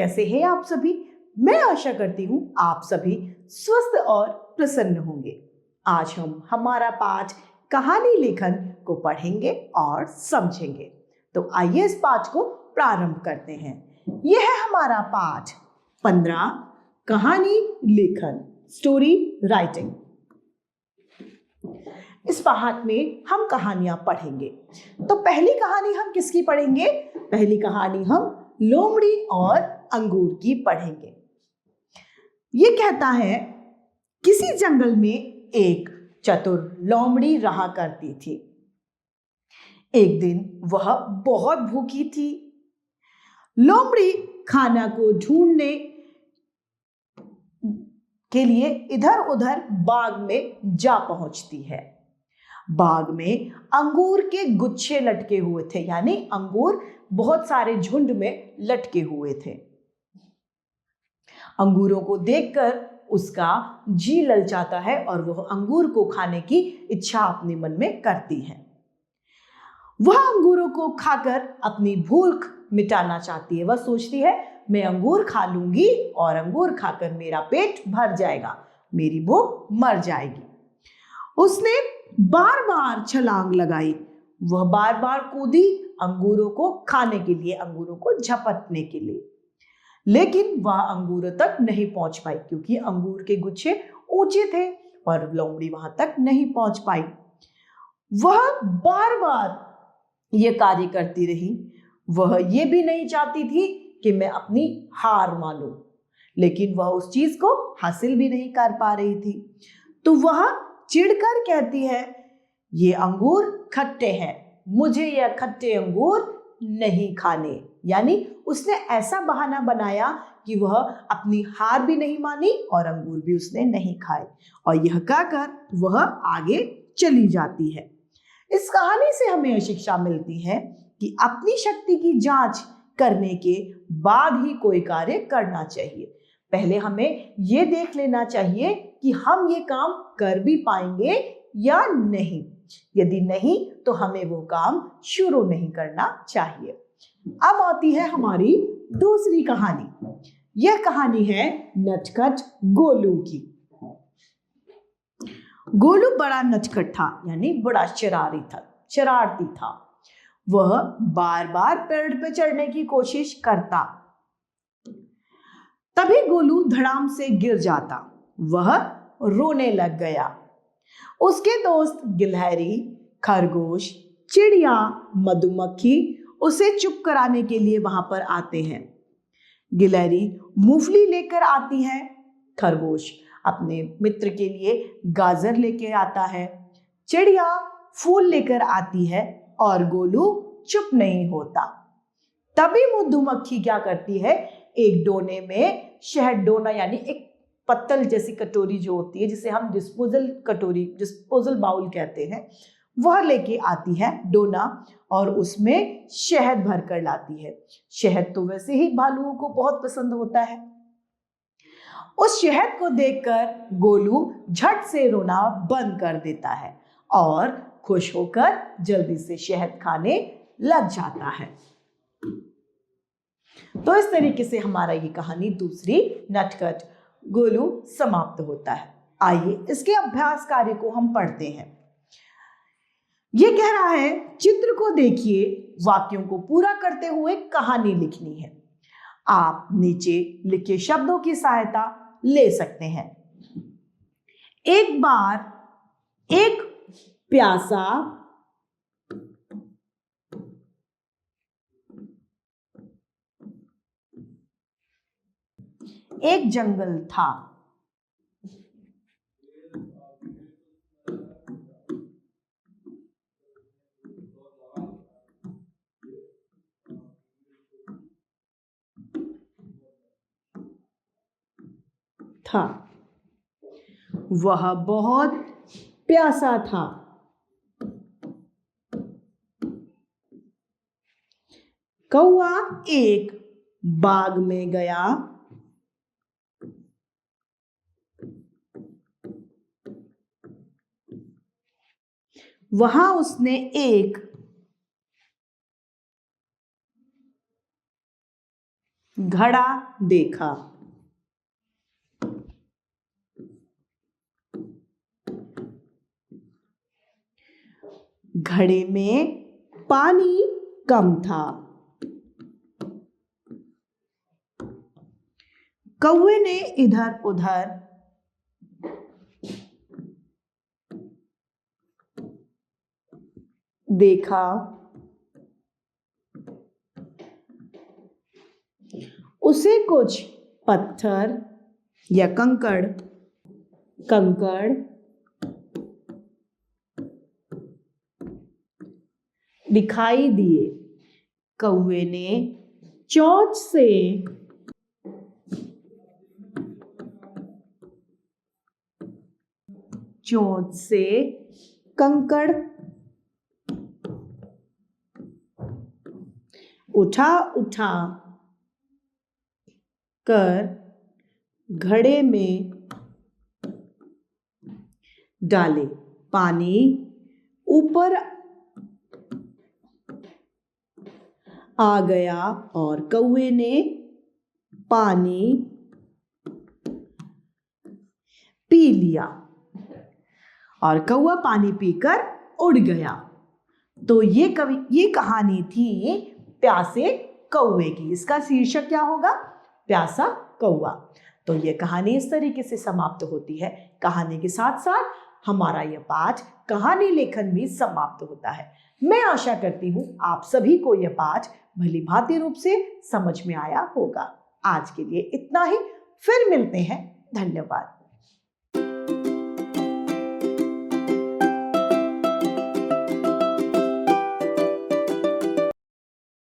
कैसे हैं आप सभी? मैं आशा करती हूँ आप सभी स्वस्थ और प्रसन्न होंगे। आज हम हमारा पाठ कहानी लेखन को पढ़ेंगे और समझेंगे। तो आइए इस पाठ को प्रारंभ करते हैं। यह है हमारा पाठ 15 कहानी लेखन, स्टोरी राइटिंग। इस पाठ में हम कहानियां पढ़ेंगे। तो पहली कहानी हम किसकी पढ़ेंगे? पहली कहानी हम लोमड़ी और अंगूर की पढ़ेंगे। ये कहता है, किसी जंगल में एक चतुर लोमड़ी रहा करती थी। एक दिन वह बहुत भूखी थी। लोमड़ी खाना को ढूंढने के लिए इधर उधर बाग में जा पहुंचती है। बाग में अंगूर के गुच्छे लटके हुए थे, यानी अंगूर बहुत सारे झुंड में लटके हुए थे। अंगूरों को देखकर उसका जी ललचाता है और वह अंगूर को खाने की इच्छा अपने मन में करती है। वह अंगूरों को खाकर अपनी भूख मिटाना चाहती है। वह सोचती है, मैं अंगूर खा लूंगी और अंगूर खाकर मेरा पेट भर जाएगा, मेरी भूख मर जाएगी। उसने बार बार छलांग लगाई। वह बार बार कूदी अंगूरों को खाने के लिए, अंगूरों को झपटने के लिए, लेकिन वह अंगूरों तक नहीं पहुंच पाई क्योंकि अंगूर के गुच्छे ऊंचे थे और लोमड़ी वहां तक नहीं पहुंच पाई। वह बार बार यह कार्य करती रही। वह यह भी नहीं चाहती थी कि मैं अपनी हार मानूं, लेकिन वह उस चीज को हासिल भी नहीं कर पा रही थी। तो वह चिढ़कर कहती है, ये अंगूर खट्टे हैं, मुझे यह खट्टे अंगूर नहीं खाने। यानी उसने ऐसा बहाना बनाया कि वह अपनी हार भी नहीं मानी और अंगूर भी उसने नहीं खाए, और यह कहकर वह आगे चली जाती है। इस कहानी से हमें यह शिक्षा मिलती है कि अपनी शक्ति की जांच करने के बाद ही कोई कार्य करना चाहिए। पहले हमें यह देख लेना चाहिए कि हम ये काम कर भी पाएंगे या नहीं। यदि नहीं तो हमें वो काम शुरू नहीं करना चाहिए। अब आती है हमारी दूसरी कहानी। यह कहानी है नटखट गोलू की। गोलू बड़ा नटखट था, यानी बड़ा शरारती था। वह बार बार पेड़ पे चढ़ने की कोशिश करता। तभी गोलू धड़ाम से गिर जाता। वह रोने लग गया। उसके दोस्त गिलहरी, खरगोश, चिड़िया, मधुमक्खी उसे चुप कराने के लिए वहां पर आते हैं। गिलहरी मूंगफली लेकर आती है, खरगोश अपने मित्र के लिए गाजर लेकर आता है, चिड़िया फूल लेकर आती है और गोलू चुप नहीं होता। तभी मधुमक्खी क्या करती है, एक डोने में शहद, डोना यानी एक पत्तल जैसी कटोरी जो होती है, जिसे हम डिस्पोजल बाउल कहते हैं, वह लेके आती है डोना, और उसमें शहद भर कर लाती है। शहद तो वैसे ही भालुओं को बहुत पसंद होता है। उस शहद को देखकर गोलू झट से रोना बंद कर देता है और खुश होकर जल्दी से शहद खाने लग जाता है। तो इस तरीके से हमारा ये कहानी दूसरी नटखट गोलू समाप्त होता है। आइए इसके अभ्यास कार्य को हम पढ़ते हैं। ये कह रहा है, चित्र को देखिए, वाक्यों को पूरा करते हुए कहानी लिखनी है। आप नीचे लिखे शब्दों की सहायता ले सकते हैं। एक बार एक प्यासा एक जंगल था। वह बहुत प्यासा था। कौआ एक बाग में गया। वहां उसने एक घड़ा देखा। घड़े में पानी कम था। कौवे ने इधर उधर देखा। उसे कुछ पत्थर या कंकड़ दिखाई दिए। कौवे ने चोंच से कंकड़ उठा कर घड़े में डाले। पानी ऊपर आ गया और कौवे ने पानी पी लिया और कौवा पानी पीकर उड़ गया। तो ये कहानी थी प्यासे कौवे की। इसका शीर्षक क्या होगा? प्यासा कौवा। तो ये कहानी इस तरीके से समाप्त होती है। कहानी के साथ साथ हमारा यह पाठ कहानी लेखन भी समाप्त होता है। मैं आशा करती हूँ आप सभी को यह पाठ भली भांति रूप से समझ में आया होगा। आज के लिए इतना ही, फिर मिलते हैं। धन्यवाद।